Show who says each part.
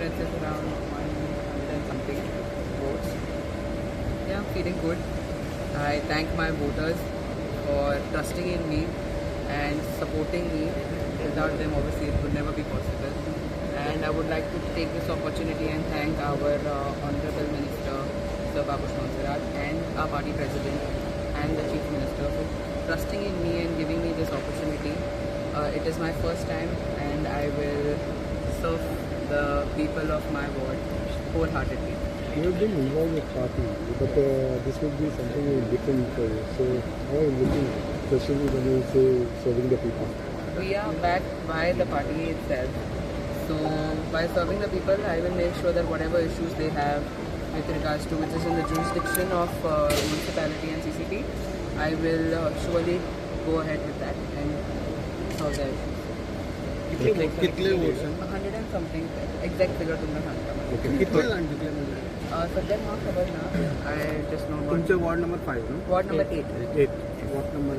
Speaker 1: consensus around 100 and something votes. Yeah, feeling good. I thank my voters for trusting in me and supporting me. Without them, obviously, it would never be possible. And I would like to take this opportunity and thank our Honorable Minister, Sir Babush Monserrat, and our party president and the Chief Minister for trusting in me and giving me this opportunity. It is my first time and I will serve the people of my ward wholeheartedly.
Speaker 2: You have been involved with party, but this will be something different for you. So how are you looking, especially when you say serving the people?
Speaker 1: We are backed by the party itself. So by serving the people, I will make sure that whatever issues they have with regards to which is in the jurisdiction of municipality and CCP, I will surely go ahead with that and solve the issues.
Speaker 3: कितने votes हैं?
Speaker 1: 100 and something exact figure तुम्हें सांगता
Speaker 3: कितने land जिंकले म्हणजे?
Speaker 1: सध्या ना खबर ना. I just know
Speaker 3: तुमचे वॉर्ड नंबर 5 ना?
Speaker 1: ward number 8.
Speaker 3: 8 ward number